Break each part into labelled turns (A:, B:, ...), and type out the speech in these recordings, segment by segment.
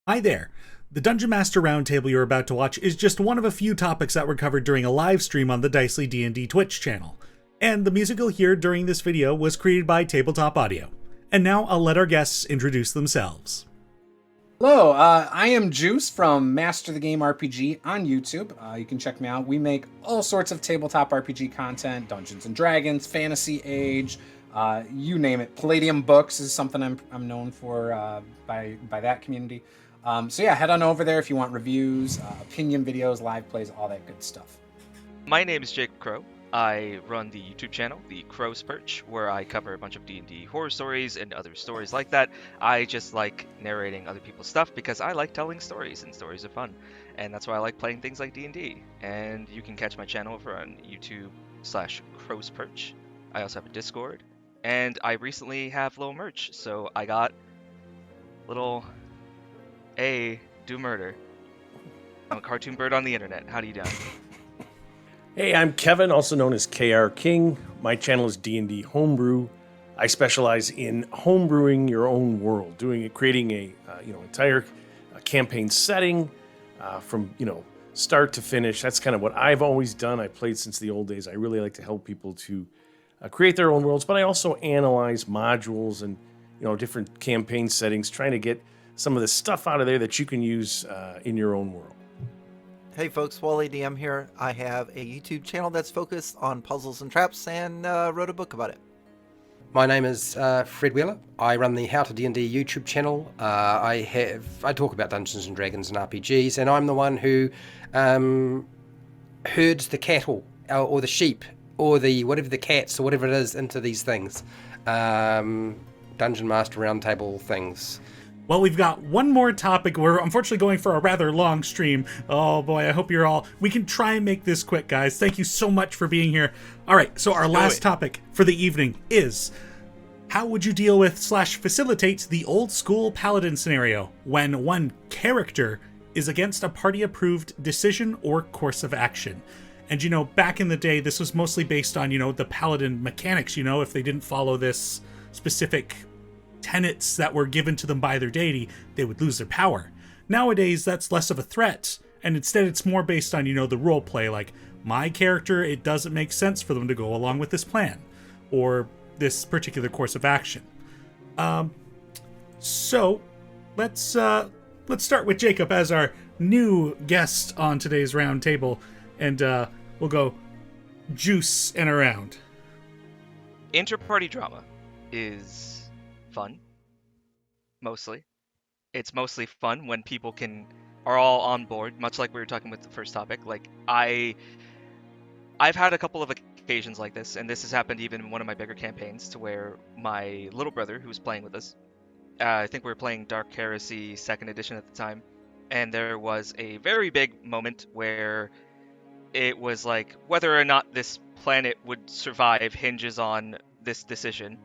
A: Hi there. The Dungeon Master Roundtable you're about to watch is just one of a few topics that were covered during a live stream on the Dicely D&D Twitch channel. And the music you'll hear during this video was created by Tabletop Audio. And now I'll let our guests introduce themselves.
B: Hello, I am Juice from Master the Game RPG on YouTube. You can check me out. We make all sorts of tabletop RPG content, Dungeons and Dragons, Fantasy Age, you name it. Palladium books is something I'm known for by that community. So yeah, head on over there if you want reviews, opinion videos, live plays, all that good stuff.
C: My name is Jake Crow. I run the YouTube channel, The Crow's Perch, where I cover a bunch of D&D horror stories and other stories like that. I just like narrating other people's stuff because I like telling stories, and stories are fun. And that's why I like playing things like D&D. And you can catch my channel over on YouTube/Crow's Perch. I also have a Discord. And I recently have little merch, so I got little A do murder. I'm a cartoon bird on the internet. How do you do?
D: Hey, I'm Kevin, also known as KR King. My channel is D&D Homebrew. I specialize in homebrewing your own world, creating a entire campaign setting from start to finish. That's kind of what I've always done. I played since the old days. I really like to help people to create their own worlds, but I also analyze modules and different campaign settings, trying to get some of the stuff out of there that you can use in your own world.
E: Hey folks, Wally DM here. I have a YouTube channel that's focused on puzzles and traps and wrote a book about it.
F: My name is Fred Wheeler. I run the How to D&D YouTube channel. I talk about Dungeons and Dragons and RPGs, and I'm the one who herds the cattle or the sheep or the cats or whatever it is into these things. Dungeon Master Roundtable things.
A: Well, we've got one more topic. We're unfortunately going for a rather long stream. Oh boy, I hope we can try and make this quick, guys. Thank you so much for being here. All right, so our last topic for the evening is, how would you deal with / facilitate the old school Paladin scenario when one character is against a party-approved decision or course of action? And back in the day, this was mostly based on, the Paladin mechanics, if they didn't follow this specific tenets that were given to them by their deity, they would lose their power. Nowadays, that's less of a threat, and instead it's more based on, the role play, like, my character, it doesn't make sense for them to go along with this plan, or this particular course of action. So, let's start with Jacob as our new guest on today's round table, and we'll go juice and around.
C: Inter-party drama is fun. Mostly. It's mostly fun when people are all on board, much like we were talking with the first topic. Like, I've had a couple of occasions like this, and this has happened even in one of my bigger campaigns, to where my little brother, who was playing with us, I think we were playing Dark Heresy 2nd edition at the time, and there was a very big moment where it was like, whether or not this planet would survive hinges on this decision,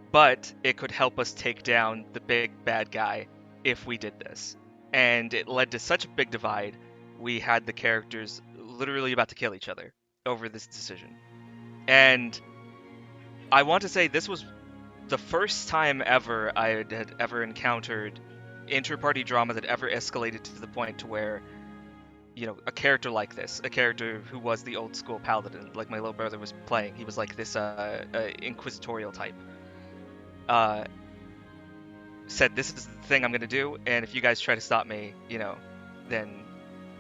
C: but it could help us take down the big bad guy if we did this. And it led to such a big divide, we had the characters literally about to kill each other over this decision. And I want to say this was the first time ever I had ever encountered inter-party drama that ever escalated to the point to where, a character like this, a character who was the old school Paladin, like my little brother was playing, he was like this inquisitorial type. Said, this is the thing I'm going to do, and if you guys try to stop me, then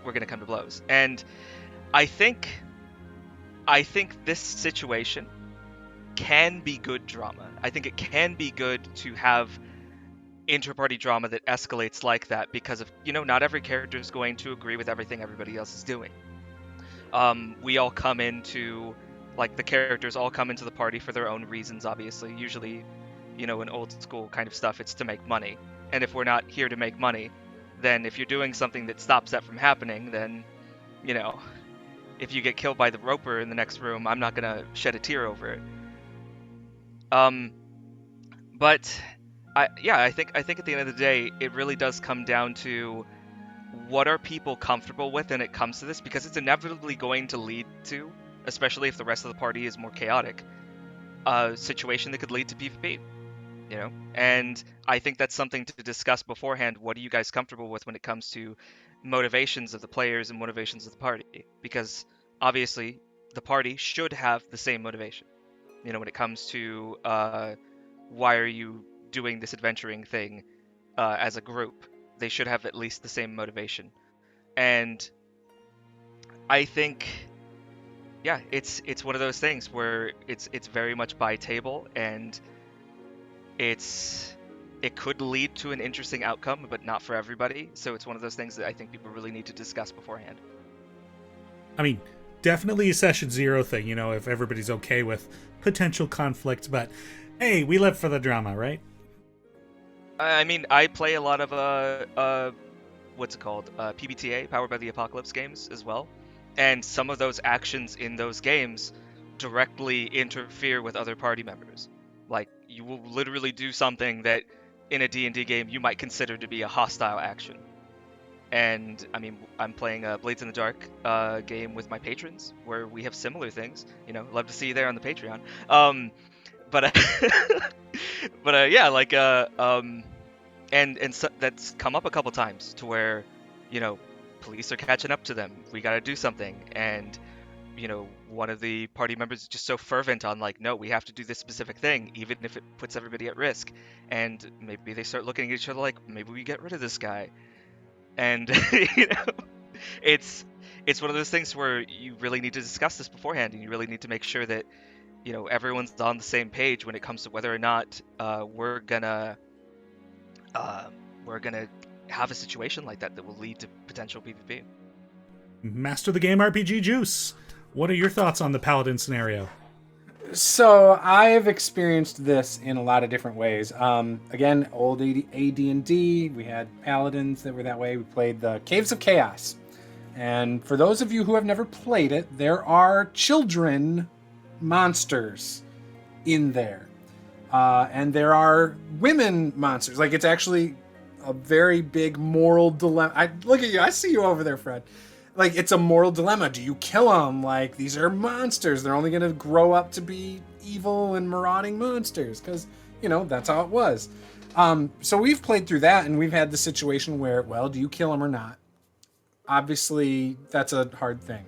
C: we're going to come to blows. And I think this situation can be good drama. I think it can be good to have inter-party drama that escalates like that, because of, not every character is going to agree with everything everybody else is doing. We all come into, the characters all come into the party for their own reasons, obviously. Usually, in old school kind of stuff, it's to make money. And if we're not here to make money, then if you're doing something that stops that from happening, then, if you get killed by the roper in the next room, I'm not gonna shed a tear over it. But I think at the end of the day, it really does come down to what are people comfortable with when it comes to this, because it's inevitably going to lead to, especially if the rest of the party is more chaotic, a situation that could lead to PvP. you know? And I think that's something to discuss beforehand. What are you guys comfortable with when it comes to motivations of the players and motivations of the party? Because obviously, the party should have the same motivation. You know, when it comes to why are you doing this adventuring thing as a group, they should have at least the same motivation. And I think, yeah, it's one of those things where it's very much by table, and it could lead to an interesting outcome, but not for everybody. So it's one of those things that I think people really need to discuss beforehand.
A: I mean, definitely a session 0 thing, you know, if everybody's okay with potential conflict, but hey, we live for the drama, right?
C: I mean, I play a lot of what's it called? PBTA, Powered by the Apocalypse games as well. And some of those actions in those games directly interfere with other party members. Like, you will literally do something that in a D&D game you might consider to be a hostile action. And I mean, I'm playing a Blades in the Dark game with my patrons where we have similar things. You know, love to see you there on the Patreon. Yeah, like and so that's come up a couple times to where, you know, police are catching up to them. We got to do something, and you know, one of the party members is just so fervent on like, no, we have to do this specific thing, even if it puts everybody at risk. And maybe they start looking at each other like, maybe we get rid of this guy. And you know, it's one of those things where you really need to discuss this beforehand, and you really need to make sure that, you know, everyone's on the same page when it comes to whether or not we're gonna have a situation like that will lead to potential PvP.
A: Master the Game RPG Juice, what are your thoughts on the Paladin scenario?
B: So I've experienced this in a lot of different ways. Again, old AD&D, we had Paladins that were that way. We played the Caves of Chaos. And for those of you who have never played it, there are children monsters in there. And there are women monsters. Like, it's actually a very big moral dilemma. Look at you. I see you over there, Fred. Like, it's a moral dilemma. Do you kill them? Like, these are monsters. They're only going to grow up to be evil and marauding monsters. Because, you know, that's how it was. So we've played through that, and we've had the situation where, well, do you kill them or not? Obviously, that's a hard thing.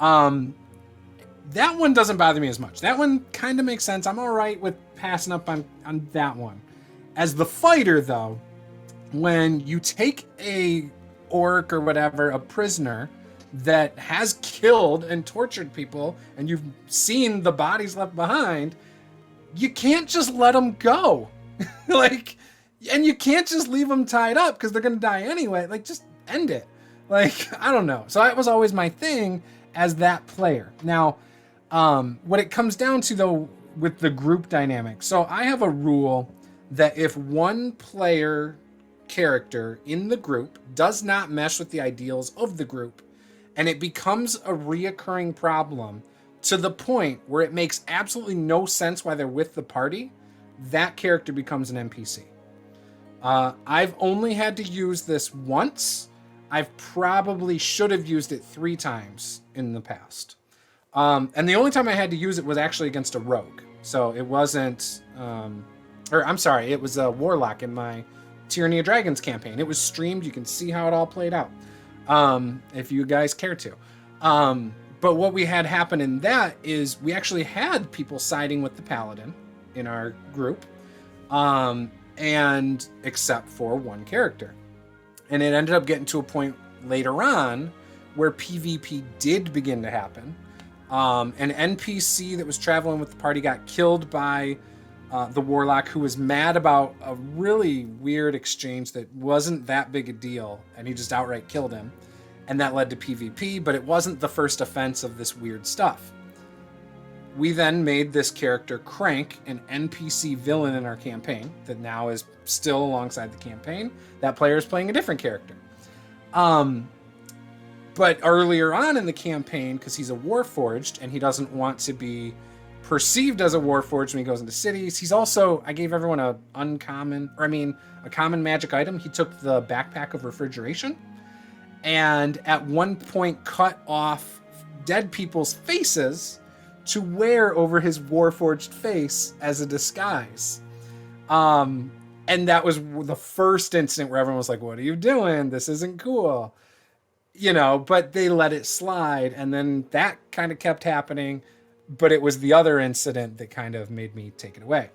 B: That one doesn't bother me as much. That one kind of makes sense. I'm all right with passing up on that one. As the fighter, though, when you take a orc or whatever, a prisoner that has killed and tortured people, and you've seen the bodies left behind, you can't just let them go. Like, and you can't just leave them tied up because they're going to die anyway. Like, just end it. Like, I don't know. So that was always my thing as that player. Now, what it comes down to, though, with the group dynamic. So I have a rule that if one player character in the group does not mesh with the ideals of the group, and it becomes a reoccurring problem to the point where it makes absolutely no sense why they're with the party, that character becomes an NPC. I've only had to use this once. I've probably should have used it 3 times in the past. And the only time I had to use it was actually against a rogue. So it wasn't, it was a warlock in my Tyranny of Dragons campaign. It was streamed. You can see how it all played out, if you guys care to. But what we had happen in that is we actually had people siding with the Paladin in our group, and except for one character. And it ended up getting to a point later on where PvP did begin to happen. An NPC that was traveling with the party got killed by the warlock, who was mad about a really weird exchange that wasn't that big a deal, and he just outright killed him. And that led to PvP, but it wasn't the first offense of this weird stuff. We then made this character Crank an NPC villain in our campaign that now is still alongside the campaign. That player is playing a different character. But earlier on in the campaign, because he's a Warforged and he doesn't want to be perceived as a Warforged when he goes into cities, he's also, I gave everyone a common magic item. He took the backpack of refrigeration, and at one point cut off dead people's faces to wear over his Warforged face as a disguise. And that was the first incident where everyone was like, what are you doing? This isn't cool. But they let it slide. And then that kind of kept happening. But it was the other incident that kind of made me take it away.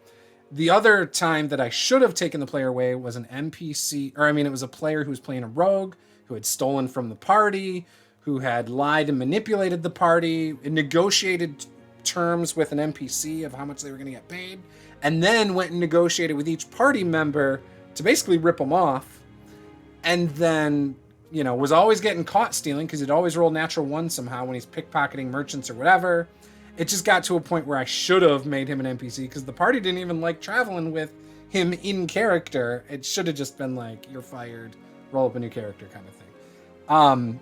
B: The other time that I should have taken the player away was an NPC, it was a player who was playing a rogue, who had stolen from the party, who had lied and manipulated the party, and negotiated terms with an NPC of how much they were going to get paid, and then went and negotiated with each party member to basically rip them off, and then, was always getting caught stealing because he'd always roll natural one somehow when he's pickpocketing merchants or whatever. It just got to a point where I should have made him an NPC because the party didn't even like traveling with him in character. It should have just been like, you're fired, roll up a new character kind of thing.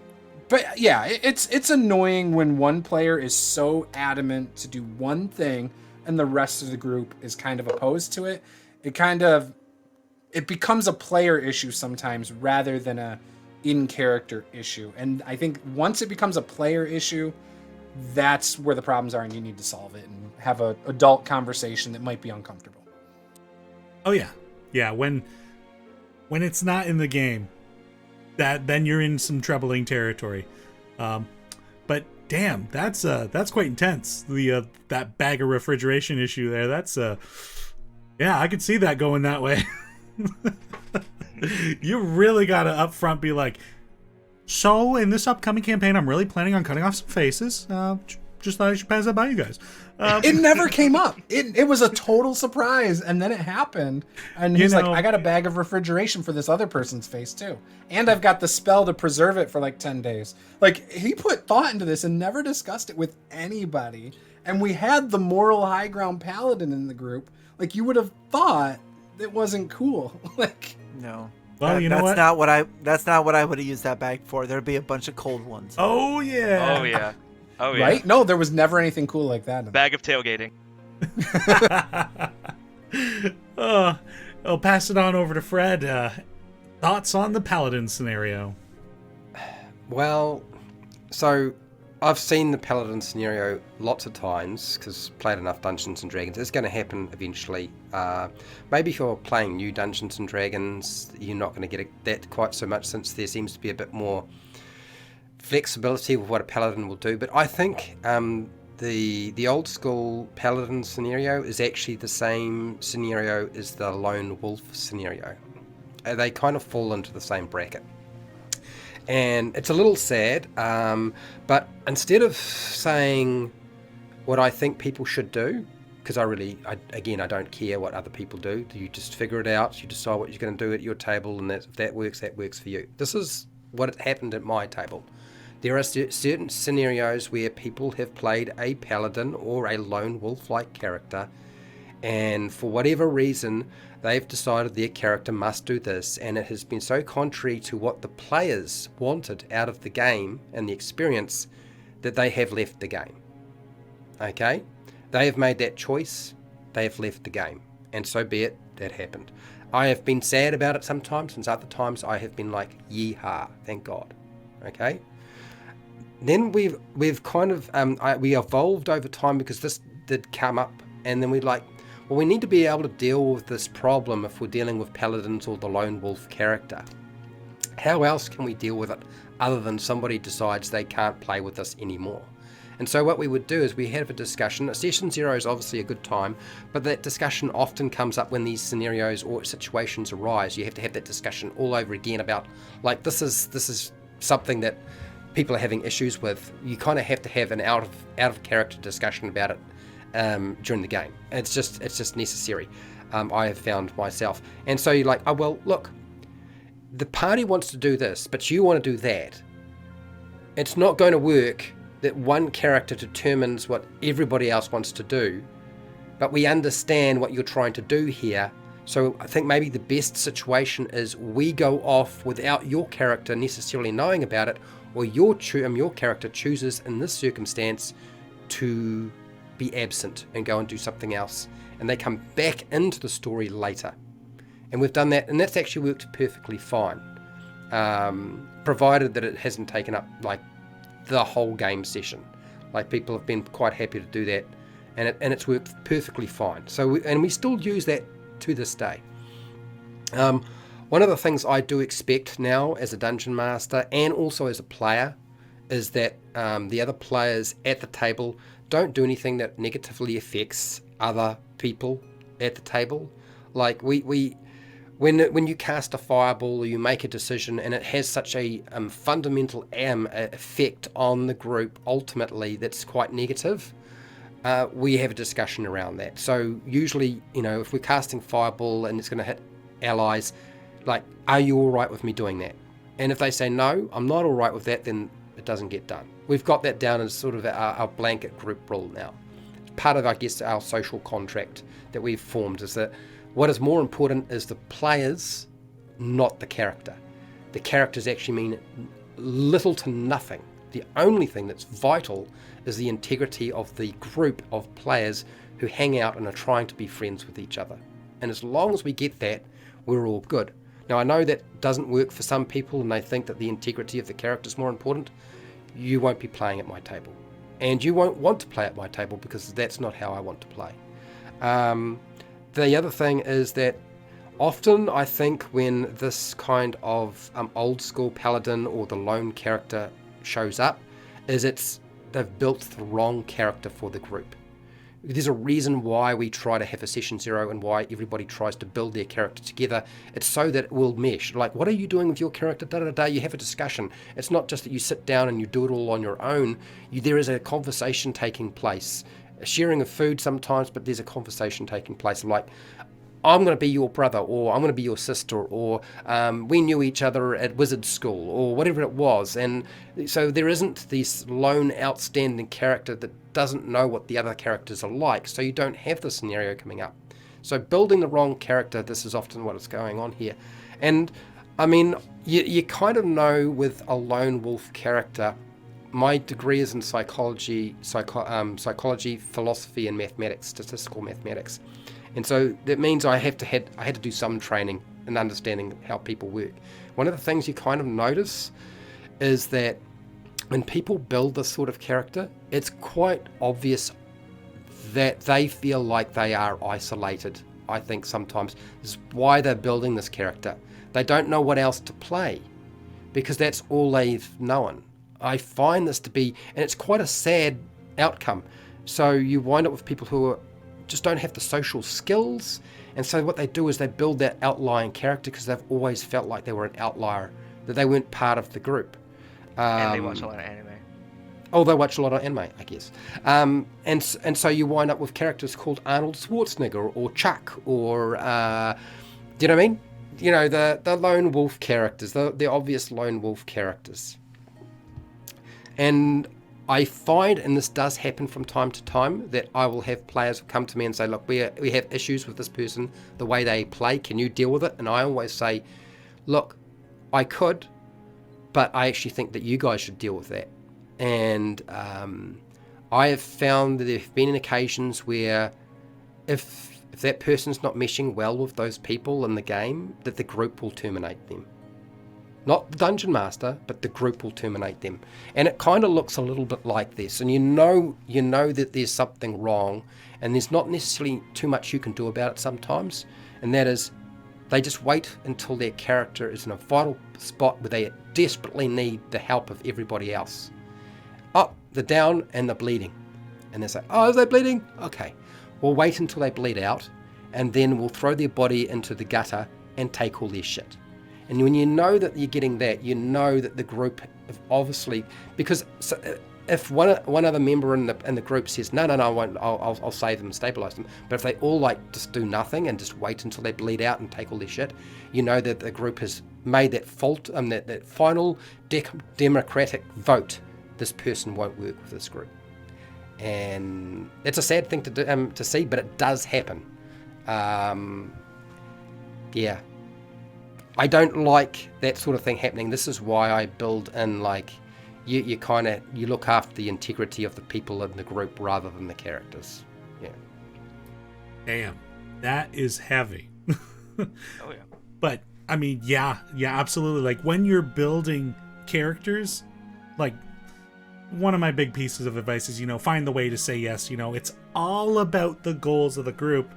B: But yeah, it's annoying when one player is so adamant to do one thing and the rest of the group is kind of opposed to it. It becomes a player issue sometimes rather than a in-character issue. And I think once it becomes a player issue, that's where the problems are, and you need to solve it and have an adult conversation that might be uncomfortable.
A: Oh yeah. When it's not in the game, then you're in some troubling territory. But damn, that's quite intense. That bag of refrigeration issue there. That's yeah, I could see that going that way. You really gotta up front be like, so in this upcoming campaign, I'm really planning on cutting off some faces. Just thought I should pass that by you guys.
B: It never came up. It was a total surprise, and then it happened. And he's like, I got a bag of refrigeration for this other person's face too, and I've got the spell to preserve it for like 10 days. Like, he put thought into this and never discussed it with anybody. And we had the moral high ground paladin in the group. Like, you would have thought it wasn't cool. Like,
E: No.
A: Well, you know
E: that's
A: what?
E: That's not what I would have used that bag for. There'd be a bunch of cold ones.
A: Oh yeah.
C: Oh yeah. Oh yeah.
B: right? No, there was never anything cool like that.
C: Bag of tailgating.
A: I'll pass it on over to Fred. Thoughts on the Paladin scenario?
F: Well, so I've seen the Paladin scenario lots of times because played enough Dungeons and Dragons. It's going to happen eventually. Maybe if you're playing new Dungeons and Dragons, you're not going to get that quite so much since there seems to be a bit more flexibility with what a Paladin will do. But I think the old school Paladin scenario is actually the same scenario as the Lone Wolf scenario. They kind of fall into the same bracket. And it's a little sad, but instead of saying what I think people should do, because I don't care what other people do. You just figure it out. You decide what you're going to do at your table, and if that works for you. This is what happened at my table. There are certain scenarios where people have played a paladin or a lone wolf-like character, and for whatever reason, they've decided their character must do this, and it has been so contrary to what the players wanted out of the game and the experience that they have left the game. Okay? They have made that choice, they have left the game, and so be it, that happened. I have been sad about it sometimes, and other times I have been like, yee-haw, thank God. Okay? Then we've kind of, we evolved over time because this did come up, and then we we need to be able to deal with this problem if we're dealing with paladins or the lone wolf character. How else can we deal with it other than somebody decides they can't play with us anymore? And so what we would do is we have a discussion. Session 0 is obviously a good time, but that discussion often comes up when these scenarios or situations arise. You have to have that discussion all over again about, like, this is something that people are having issues with. You kind of have to have an out of character discussion about it during the game. It's just necessary. I have found myself. And so you're like, oh, well, look, the party wants to do this, but you want to do that. It's not going to work that one character determines what everybody else wants to do, but we understand what you're trying to do here. So I think maybe the best situation is we go off without your character necessarily knowing about it, or your character chooses in this circumstance to be absent and go and do something else, and they come back into the story later. And we've done that, and that's actually worked perfectly fine, provided that it hasn't taken up like the whole game session. Like, people have been quite happy to do that, and it's worked perfectly fine. So we still use that to this day. One of the things I do expect now as a dungeon master and also as a player is that the other players at the table don't do anything that negatively affects other people at the table. Like when you cast a fireball or you make a decision and it has such a fundamental effect on the group ultimately that's quite negative, we have a discussion around that. So usually, if we're casting fireball and it's going to hit allies, like, are you all right with me doing that? And if they say no, I'm not all right with that, then it doesn't get done. We've got that down as sort of our blanket group rule now. Part of, I guess, our social contract that we've formed is that what is more important is the players, not the character. The characters actually mean little to nothing. The only thing that's vital is the integrity of the group of players who hang out and are trying to be friends with each other. And as long as we get that, we're all good. Now, I know that doesn't work for some people and they think that the integrity of the character is more important. You won't be playing at my table. And you won't want to play at my table because that's not how I want to play. The other thing is that often I think when this kind of old school paladin or the lone character shows up, is they've built the wrong character for the group. There's a reason why we try to have a session zero and why everybody tries to build their character together. It's so that it will mesh. Like, what are you doing with your character? Da-da-da-da. You have a discussion. It's not just that you sit down and you do it all on your own. There is a conversation taking place. A sharing of food sometimes, but there's a conversation taking place. Like, I'm going to be your brother, or I'm going to be your sister, or we knew each other at wizard school, or whatever it was. And so there isn't this lone outstanding character that doesn't know what the other characters are like, so you don't have the scenario coming up. So building the wrong character, this is often what is going on here. And I mean, you kind of know with a lone wolf character. My degree is in psychology, philosophy, and mathematics, statistical mathematics. And so that means I had to do some training and understanding how people work. One of the things you kind of notice is that when people build this sort of character, it's quite obvious that they feel like they are isolated. I think sometimes this is why they're building this character. They don't know what else to play because that's all they've known. I find this to be, and it's quite a sad outcome. So you wind up with people who just don't have the social skills, and so what they do is they build that outlying character because they've always felt like they were an outlier, that they weren't part of the group.
C: And they watch a lot of anime.
F: Oh, they watch a lot of anime, I guess. And so you wind up with characters called Arnold Schwarzenegger or Chuck or, do you know what I mean? You know, the lone wolf characters, the obvious lone wolf characters. And I find, and this does happen from time to time, that I will have players come to me and say, look, we have issues with this person, the way they play, can you deal with it? And I always say, look, I could, but I actually think that you guys should deal with that. And I have found that there have been occasions where if that person's not meshing well with those people in the game, that the group will terminate them. Not the dungeon master, but the group will terminate them. And it kind of looks a little bit like this. And you know that there's something wrong, and there's not necessarily too much you can do about it sometimes. And that is, they just wait until their character is in a vital spot where they desperately need the help of everybody else. Oh, they're down and they're bleeding. And they say, oh, is they bleeding? Okay. We'll wait until they bleed out, and then we'll throw their body into the gutter and take all their shit. And when you know that you're getting that, you know that the group obviously, because if one other member in the group says, no, I won't, I'll save them and stabilize them. But if they all like just do nothing and just wait until they bleed out and take all their shit, you know that the group has made that that final democratic vote. This person won't work with this group. And it's a sad thing to see, but it does happen. Yeah. I don't like that sort of thing happening. This is why I build in, like, you look after the integrity of the people in the group rather than the characters. Yeah.
A: Damn, that is heavy.
C: Oh yeah.
A: But I mean, yeah, absolutely. Like when you're building characters, like one of my big pieces of advice is, find the way to say yes. It's all about the goals of the group.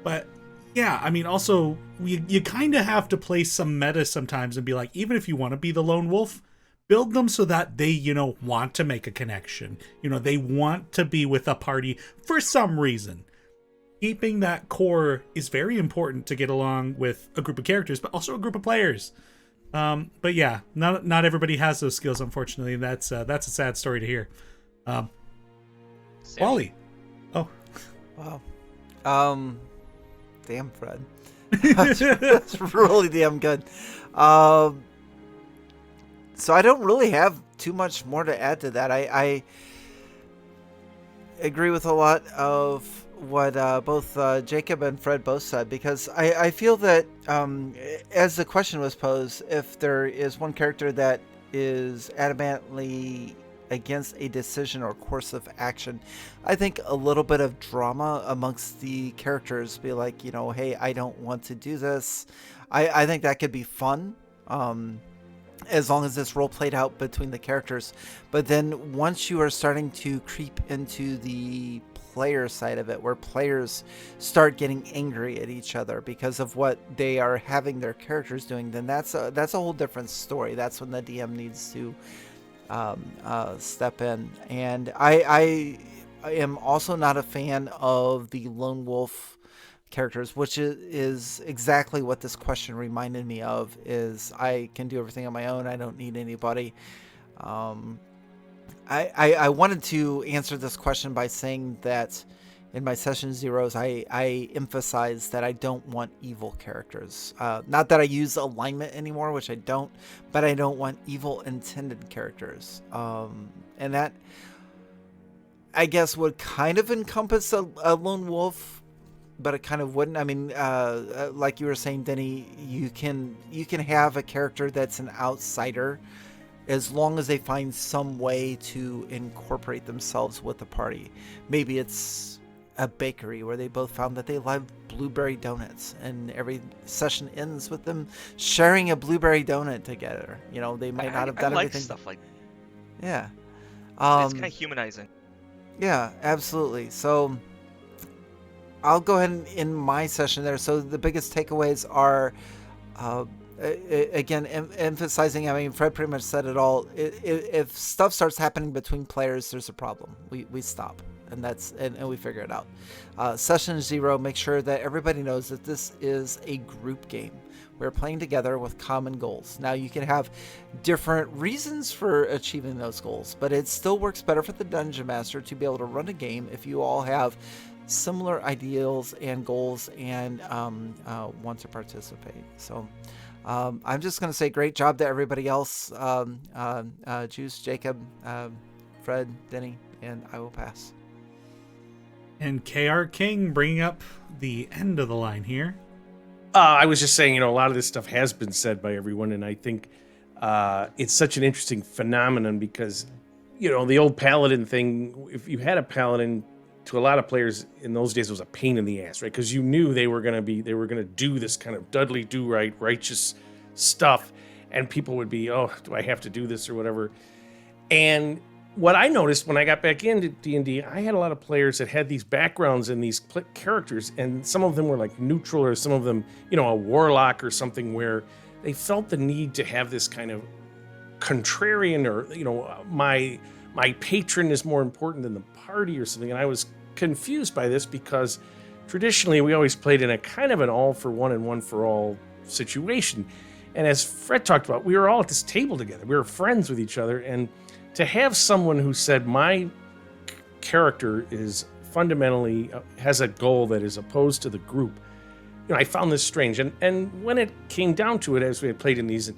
A: But Yeah, I mean, also, you kind of have to play some meta sometimes and be like, even if you want to be the lone wolf, build them so that they, want to make a connection. They want to be with a party for some reason. Keeping that core is very important to get along with a group of characters, but also a group of players. But yeah, not everybody has those skills, unfortunately. That's a sad story to hear. Wally. Oh.
E: Wow. Damn, Fred. That's really damn good. So I don't really have too much more to add to that. I agree with a lot of what both Jacob and Fred both said, because I feel that as the question was posed, if there is one character that is adamantly against a decision or course of action, I think a little bit of drama amongst the characters, be like, hey, I don't want to do this. I think that could be fun, as long as it's role played out between the characters. But then once you are starting to creep into the player side of it, where players start getting angry at each other because of what they are having their characters doing, then that's a whole different story. That's when the DM needs to step in. And I am also not a fan of the lone wolf characters, which is exactly what this question reminded me of. Is I can do everything on my own. I don't need anybody. I wanted to answer this question by saying that in my session zeros, I emphasize that I don't want evil characters. Not that I use alignment anymore, which I don't, but I don't want evil intended characters. And that, I guess, would kind of encompass a lone wolf, but it kind of wouldn't. I mean, like you were saying, Denny, you can have a character that's an outsider, as long as they find some way to incorporate themselves with the party. Maybe it's a bakery where they both found that they love blueberry donuts, and every session ends with them sharing a blueberry donut together. They might not have done
C: I like
E: everything.
C: stuff like
E: Yeah.
C: it's kind of humanizing.
E: Yeah, absolutely. So I'll go ahead and end my session there. So the biggest takeaways are, again, emphasizing, I mean, Fred pretty much said it all. If stuff starts happening between players, there's a problem. We stop, and we figure it out. Session 0, make sure that everybody knows that this is a group game. We're playing together with common goals. Now, you can have different reasons for achieving those goals, but it still works better for the Dungeon Master to be able to run a game if you all have similar ideals and goals and want to participate. So I'm just going to say great job to everybody else. Juice, Jacob, Fred, Denny, and I will pass.
A: And KR King bringing up the end of the line here.
D: I was just saying, a lot of this stuff has been said by everyone, and I think it's such an interesting phenomenon because, the old Paladin thing, if you had a Paladin, to a lot of players in those days, it was a pain in the ass, right? Because you knew they were going to do this kind of Dudley do-right, righteous stuff, and people would be, oh, do I have to do this or whatever? And what I noticed when I got back into D&D, I had a lot of players that had these backgrounds and these characters, and some of them were like neutral, or some of them, a warlock or something, where they felt the need to have this kind of contrarian, or my patron is more important than the party or something. And I was confused by this because traditionally we always played in a kind of an all for one and one for all situation. And as Fred talked about, we were all at this table together. We were friends with each other, and to have someone who said my character is fundamentally has a goal that is opposed to the group, I found this strange. And when it came down to it, as we had played in these,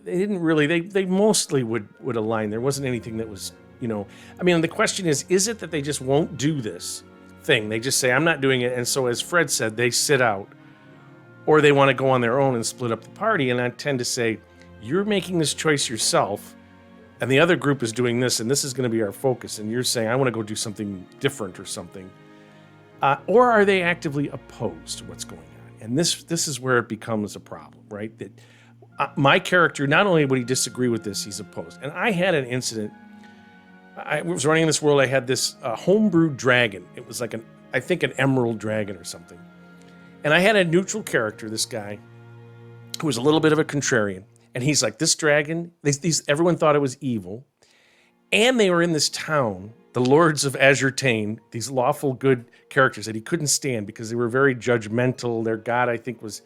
D: they didn't really, they mostly would align. There wasn't anything that was, I mean, the question is it that they just won't do this thing? They just say, I'm not doing it. And so, as Fred said, they sit out, or they want to go on their own and split up the party. And I tend to say, you're making this choice yourself, and the other group is doing this, and this is going to be our focus. And you're saying, I want to go do something different or something. Or are they actively opposed to what's going on? And this is where it becomes a problem, right? That my character, not only would he disagree with this, he's opposed. And I had an incident. I was running in this world. I had this homebrewed dragon. It was like I think an emerald dragon or something. And I had a neutral character, this guy, who was a little bit of a contrarian. And he's like, this dragon, everyone thought it was evil. And they were in this town, the Lords of Azure Teni, these lawful good characters that he couldn't stand because they were very judgmental. Their god, I think, was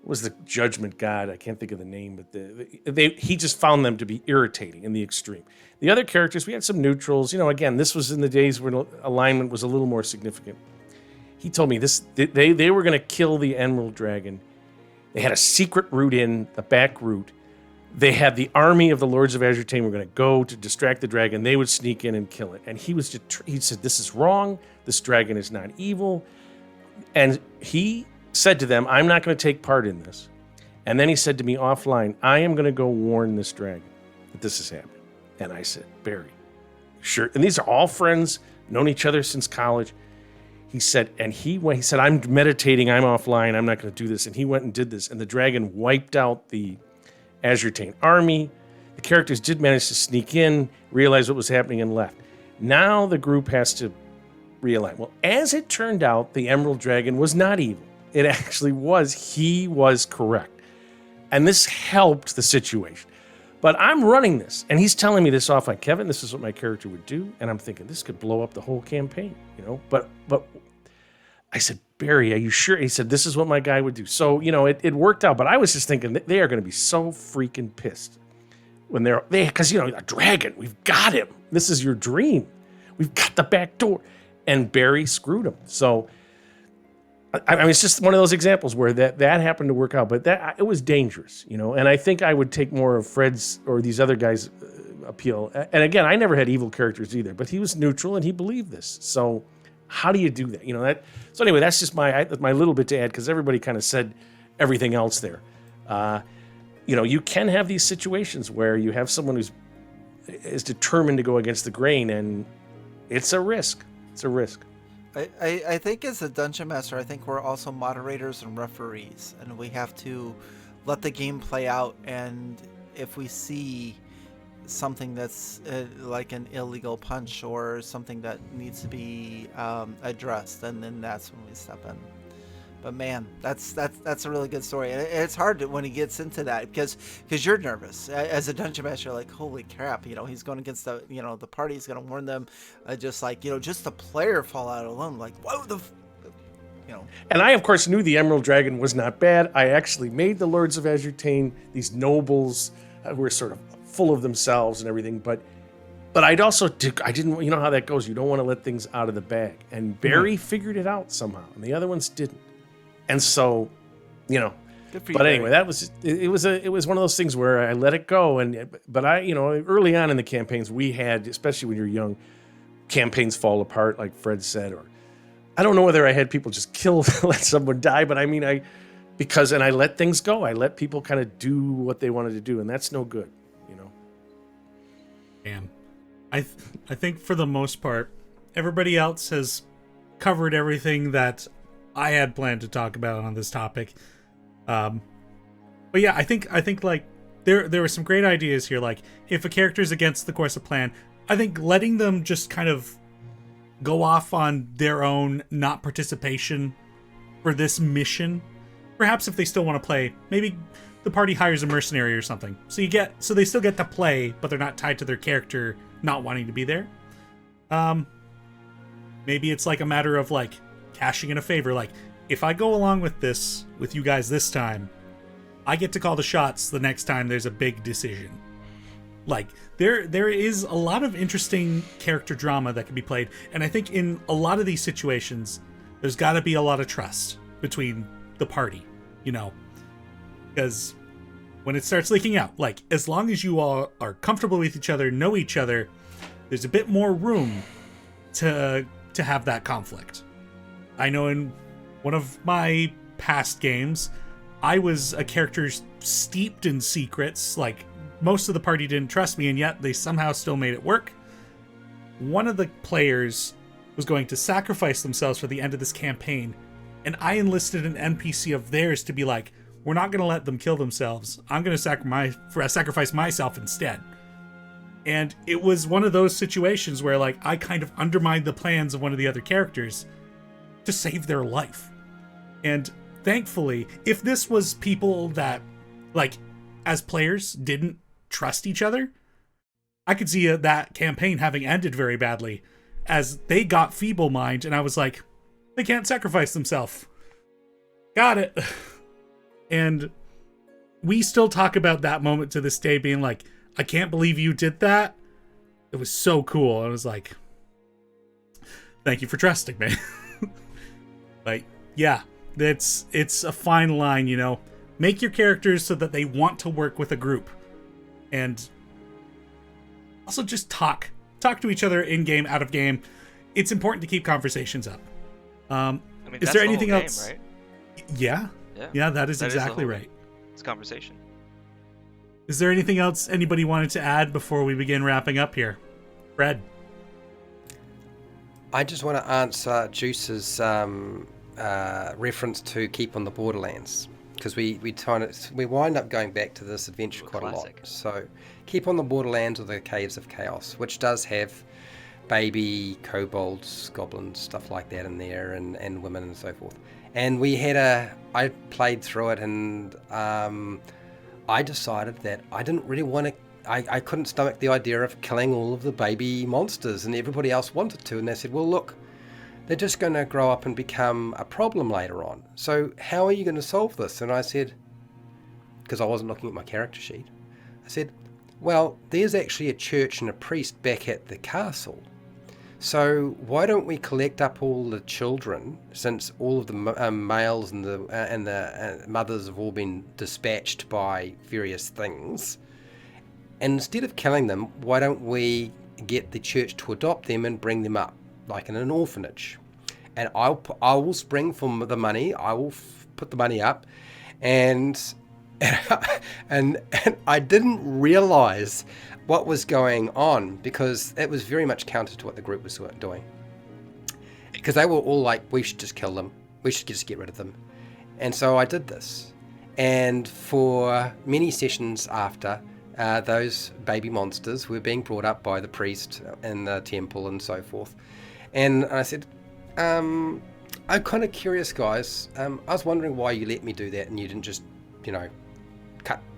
D: the judgment god. I can't think of the name, but he just found them to be irritating in the extreme. The other characters, we had some neutrals. Again, this was in the days when alignment was a little more significant. He told me they were going to kill the Emerald Dragon. They had a secret route in, the back route. They had the army of the Lords of Azure Teni were going to go to distract the dragon. They would sneak in and kill it. And he said, this is wrong. This dragon is not evil. And he said to them, I'm not going to take part in this. And then he said to me offline, I am going to go warn this dragon that this has happened. And I said, Barry, sure. And these are all friends, known each other since college. He said, I'm meditating, I'm offline, I'm not going to do this. And he went and did this. And the dragon wiped out the Azure Teni army. The characters did manage to sneak in, realize what was happening, and left. Now the group has to realign. Well, as it turned out, the Emerald Dragon was not evil. It actually was. He was correct. And this helped the situation. But I'm running this, and he's telling me this offline. Kevin, this is what my character would do. And I'm thinking, this could blow up the whole campaign, But I said, Barry, are you sure? He said, this is what my guy would do. So, it worked out. But I was just thinking that they are going to be so freaking pissed when because, a dragon, we've got him. This is your dream. We've got the back door. And Barry screwed him. So, I mean, it's just one of those examples where that happened to work out. But it was dangerous, And I think I would take more of Fred's or these other guys' appeal. And again, I never had evil characters either. But he was neutral and he believed this. So how do you do that? So anyway, that's just my little bit to add because everybody kind of said everything else there. You can have these situations where you have someone is determined to go against the grain, and it's a risk. It's a risk.
E: I think as a dungeon master, I think we're also moderators and referees, and we have to let the game play out. And if we see something that's like an illegal punch or something that needs to be addressed, and then that's when we step in. But man, that's a really good story. And it's hard when he gets into that because you're nervous as a dungeon master. You're like, holy crap, he's going against the the party. He's going to warn them. Just the player fallout alone. Like, whoa,
D: And I, of course, knew the Emerald Dragon was not bad. I actually made the Lords of Azure Teni these nobles who were sort of full of themselves and everything, but I didn't, how that goes. You don't want to let things out of the bag. And Barry figured it out somehow, and the other ones didn't. And so,
E: Good for you,
D: but anyway,
E: Barry.
D: that was it was one of those things where I let it go. But I, early on in the campaigns we had, especially when you're young, campaigns fall apart, like Fred said, or I don't know whether I had people just kill, let someone die, but I mean, I let things go. I let people kind of do what they wanted to do, and that's no good,
A: Damn. I think for the most part, everybody else has covered everything that I had planned to talk about on this topic. But yeah, I think like there were some great ideas here. Like if a character's against the course of plan, I think letting them just kind of go off on their own, not participation for this mission. Perhaps if they still want to play, maybe the party hires a mercenary or something. So they still get to play, but they're not tied to their character not wanting to be there. Maybe it's like a matter of like cashing in a favor. Like if I go along with this with you guys this time, I get to call the shots the next time there's a big decision. Like there is a lot of interesting character drama that can be played, and I think in a lot of these situations there's got to be a lot of trust between the party, because when it starts leaking out, like as long as you all are comfortable with each other, know each other, there's a bit more room to have that conflict. I know in one of my past games, I was a character steeped in secrets. Like most of the party didn't trust me, and yet they somehow still made it work. One of the players was going to sacrifice themselves for the end of this campaign, and I enlisted an NPC of theirs to be like, we're not going to let them kill themselves. I'm going to sacrifice myself instead. And it was one of those situations where like I kind of undermined the plans of one of the other characters to save their life. And thankfully, if this was people that, like, as players, didn't trust each other, I could see that campaign having ended very badly, as they got feeble mind, and I was like, they can't sacrifice themselves. Got it. And we still talk about that moment to this day, being like, I can't believe you did that. It was so cool. I was like, thank you for trusting me. Like, yeah, it's a fine line, you know. Make your characters so that they want to work with a group. And also just talk to each other in game, out of game. It's important to keep conversations up.
C: I mean,
A: is there anything else?
C: Game, right?
A: Yeah, that is exactly right.
C: It's conversation.
A: Is there anything else anybody wanted to add before we begin wrapping up here? Fred?
F: I just want to answer Juice's reference to Keep on the Borderlands, because we wind up going back to this adventure quite a lot. So Keep on the Borderlands, or the Caves of Chaos, which does have baby kobolds, goblins, stuff like that in there, and women and so forth. And I played through it, and I decided that I didn't really want to, I couldn't stomach the idea of killing all of the baby monsters, and everybody else wanted to, and they said, well, look, they're just going to grow up and become a problem later on. So how are you going to solve this? And I said, because I wasn't looking at my character sheet, I said, well, there's actually a church and a priest back at the castle. So why don't we collect up all the children, since all of the males and the mothers have all been dispatched by various things, and instead of killing them, why don't we get the church to adopt them and bring them up, like in an orphanage? And I will spring for the money. I will put the money up, and I didn't realize what was going on, because it was very much counter to what the group was doing. Because they were all like, we should just kill them. We should just get rid of them. And so I did this. And for many sessions after, those baby monsters were being brought up by the priest in the temple and so forth. And I said, I'm kind of curious, guys. I was wondering why you let me do that and you didn't just,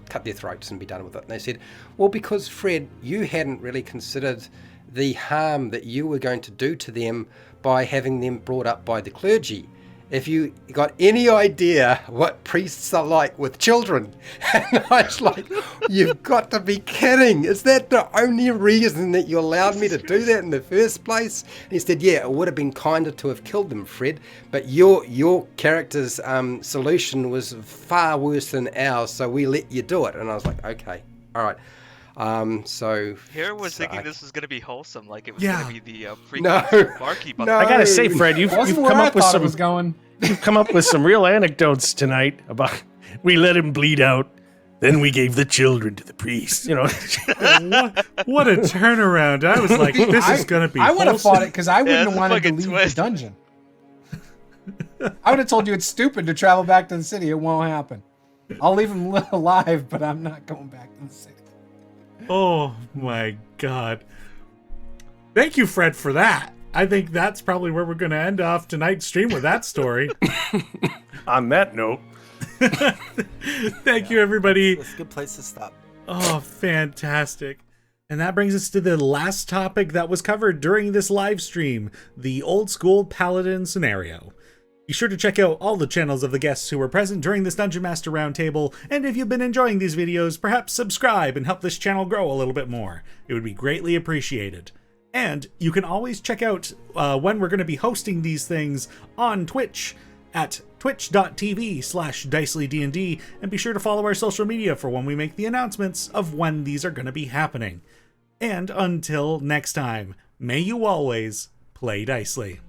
F: cut their throats and be done with it. And they said, well, because Fred, you hadn't really considered the harm that you were going to do to them by having them brought up by the clergy. If you got any idea what priests are like with children. And I was like, you've got to be kidding. Is that the only reason that you allowed me to do that in the first place? And he said, yeah, it would have been kinder to have killed them, Fred, but your character's solution was far worse than ours, so we let you do it. And I was like, okay, all right. So
C: Here was thinking this was going to be wholesome, like it was
A: Yeah.
C: going to be the freaking Barky Button.
F: No.
D: I gotta say, Fred, you've
B: Wasn't
D: come
B: where I
D: up with
B: thought it
D: some
B: was going.
D: you've come up with some real anecdotes tonight about we let him bleed out, then we gave the children to the priest. What
A: What a turnaround. I was like, this is going to be
B: I would have
A: wholesome.
B: fought it because I wouldn't
C: Yeah,
B: have wanted to
C: fucking
B: leave
C: twist.
B: the dungeon. I would have told you it's stupid to travel back to the city. It won't happen. I'll leave him alive, but I'm not going back to the city.
A: Oh my god. Thank you, Fred, for that. I think that's probably where we're going to end off tonight's stream with that story.
D: On that note,
A: Thank you, everybody.
E: It's a good place to stop.
A: Oh, fantastic. And that brings us to the last topic that was covered during this live stream, the old school Paladin scenario. Be sure to check out all the channels of the guests who were present during this Dungeon Master Roundtable, and if you've been enjoying these videos, perhaps subscribe and help this channel grow a little bit more. It would be greatly appreciated. And you can always check out when we're going to be hosting these things on Twitch at twitch.tv/DicelyDND, and be sure to follow our social media for when we make the announcements of when these are going to be happening. And until next time, may you always play dicely.